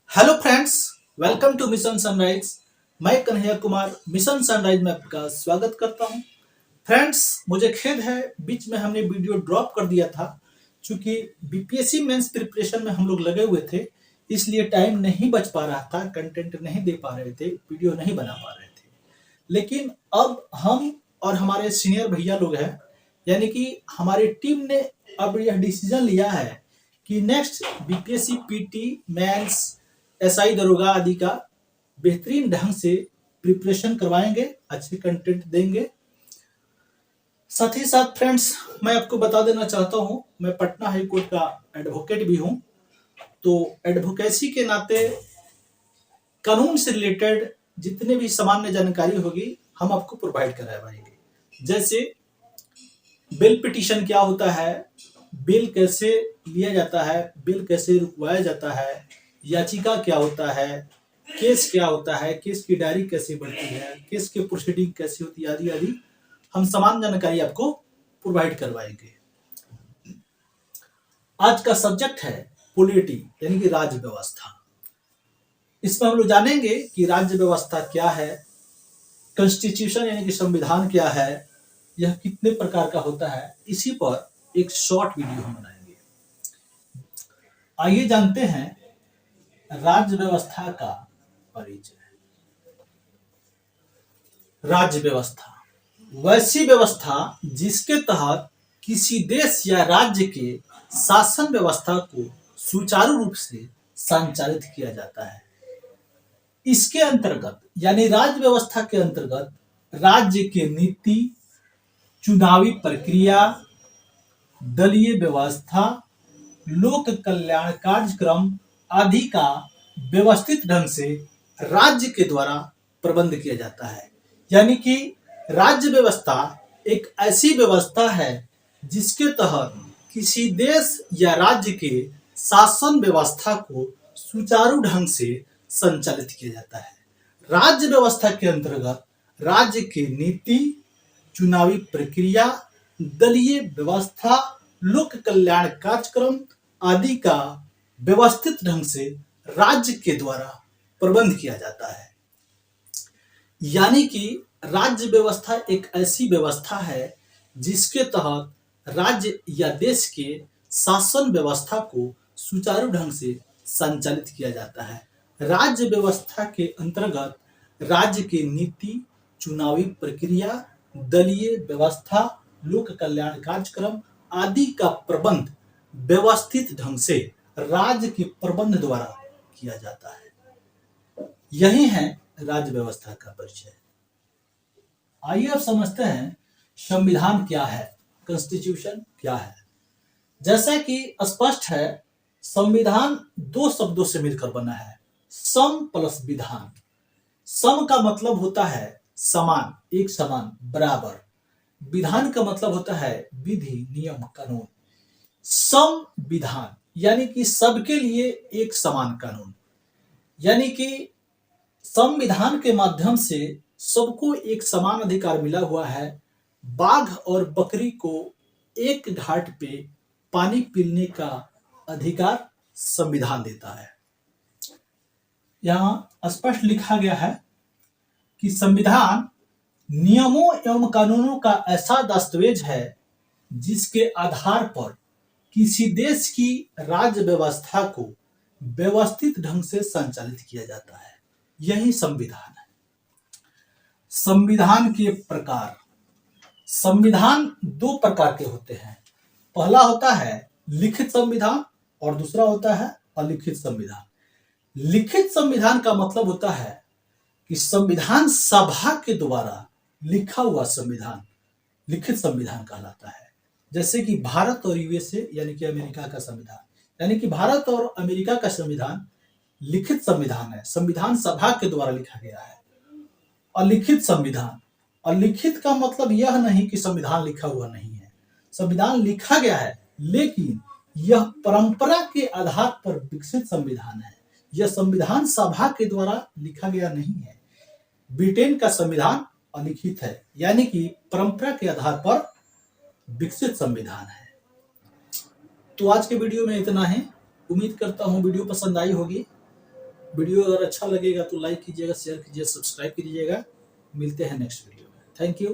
Hello friends, welcome to mission sunrise. मैं Kanhaiya Kumar mission sunrise में आपका स्वागत करता हूं। फ्रेंड्स, मुझे खेद है बीच में हमने वीडियो ड्रॉप कर दिया था क्योंकि बीपीएससी मेंस प्रिपरेशन में हम लोग लगे हुए थे, इसलिए टाइम नहीं बच पा रहा था, कंटेंट नहीं दे पा रहे थे, वीडियो नहीं बना पा रहे थे। लेकिन अब हम और हमारे सीनियर भैया लोग हैं, यानी कि हमारी टीम ने अब यह डिसीजन लिया है कि next BPSC PT mains SI दरोगा आदि का बेहतरीन ढंग से प्रिपरेशन करवाएंगे, अच्छे कंटेंट देंगे। साथ ही साथ फ्रेंड्स, मैं आपको बता देना चाहता हूं, मैं पटना हाई कोर्ट का एडवोकेट भी हूं, तो एडवोकेसी के नाते कानून से रिलेटेड जितने भी सामान्य जानकारी होगी हम आपको प्रोवाइड करवाएंगे। जैसे बिल पिटीशन क्या होता है, बिल कैसे लिया जाता है, बिल कैसे रुकवाया जाता है, याचिका क्या होता है, केस क्या होता है, केस की डायरी कैसे बढ़ती है, केस की प्रोसीडिंग कैसी होती है, आदि आदि हम समान जानकारी आपको प्रोवाइड करवाएंगे। आज का सब्जेक्ट है पॉलिटी यानी कि राज्य व्यवस्था। इसमें हम लोग जानेंगे कि राज्य व्यवस्था क्या है, कॉन्स्टिट्यूशन यानी कि संविधान क्या है, यह कितने प्रकार का होता है, इसी पर एक शॉर्ट वीडियो हम बनाएंगे। आइए जानते हैं राज्य व्यवस्था का परिचय। राज्य व्यवस्था वैसी व्यवस्था जिसके तहत किसी देश या राज्य के शासन व्यवस्था को सुचारू रूप से संचालित किया जाता है। इसके अंतर्गत यानी राज्य व्यवस्था के अंतर्गत राज्य के नीति, चुनावी प्रक्रिया, दलीय व्यवस्था, लोक कल्याण कार्यक्रम आदि का व्यवस्थित ढंग से राज्य के द्वारा प्रबंध किया जाता है। यानी कि राज्य व्यवस्था एक ऐसी व्यवस्था है जिसके तहत किसी देश या राज्य के शासन व्यवस्था को सुचारू ढंग से संचालित किया जाता है। राज्य व्यवस्था के अंतर्गत राज्य की नीति, चुनावी प्रक्रिया, दलीय व्यवस्था, लोक कल्याण कार्यक्रम आदि का व्यवस्थित ढंग से राज्य के द्वारा प्रबंध किया जाता है। यानी कि राज्य व्यवस्था एक ऐसी व्यवस्था है जिसके तहत राज्य या देश के शासन व्यवस्था को सुचारू ढंग से संचालित किया जाता है। राज्य व्यवस्था के अंतर्गत राज्य की नीति, चुनावी प्रक्रिया, दलीय व्यवस्था, लोक कल्याण कार्यक्रम आदि का प्रबंध व्यवस्थित ढंग से राज्य के प्रबंध द्वारा किया जाता है। यही है राज्य व्यवस्था का परिचय। आइए अब समझते हैं संविधान क्या है, कॉन्स्टिट्यूशन क्या है। जैसा कि स्पष्ट है, संविधान दो शब्दों से मिलकर बना है, सम प्लस विधान। सम का मतलब होता है समान, एक समान, बराबर। विधान का मतलब होता है विधि, नियम, कानून। संविधान यानी कि सबके लिए एक समान कानून, यानी कि संविधान के माध्यम से सबको एक समान अधिकार मिला हुआ है। बाघ और बकरी को एक घाट पे पानी पीने का अधिकार संविधान देता है। यहां स्पष्ट लिखा गया है कि संविधान नियमों एवं कानूनों का ऐसा दस्तावेज है जिसके आधार पर किसी देश की राज्य व्यवस्था को व्यवस्थित ढंग से संचालित किया जाता है। यही संविधान है। संविधान के प्रकार। संविधान दो प्रकार के होते हैं। पहला होता है लिखित संविधान और दूसरा होता है अलिखित संविधान। लिखित संविधान का मतलब होता है कि संविधान सभा के द्वारा लिखा हुआ संविधान लिखित संविधान कहलाता है। जैसे कि भारत और यूएसए यानी कि अमेरिका का संविधान, यानी कि भारत और अमेरिका का संविधान लिखित संविधान है, संविधान सभा के द्वारा लिखा गया है। अलिखित संविधान, अलिखित का मतलब यह नहीं कि संविधान लिखा हुआ नहीं है, संविधान लिखा गया है, लेकिन यह परंपरा के आधार पर विकसित संविधान है। यह संविधान सभा के द्वारा लिखा गया नहीं है। ब्रिटेन का संविधान अलिखित है, यानी कि परंपरा के आधार पर विकसित संविधान है। तो आज के वीडियो में इतना ही। उम्मीद करता हूं वीडियो पसंद आई होगी। वीडियो अगर अच्छा लगेगा तो लाइक कीजिएगा, शेयर कीजिए, सब्सक्राइब कीजिएगा। मिलते हैं नेक्स्ट वीडियो में। Thank you.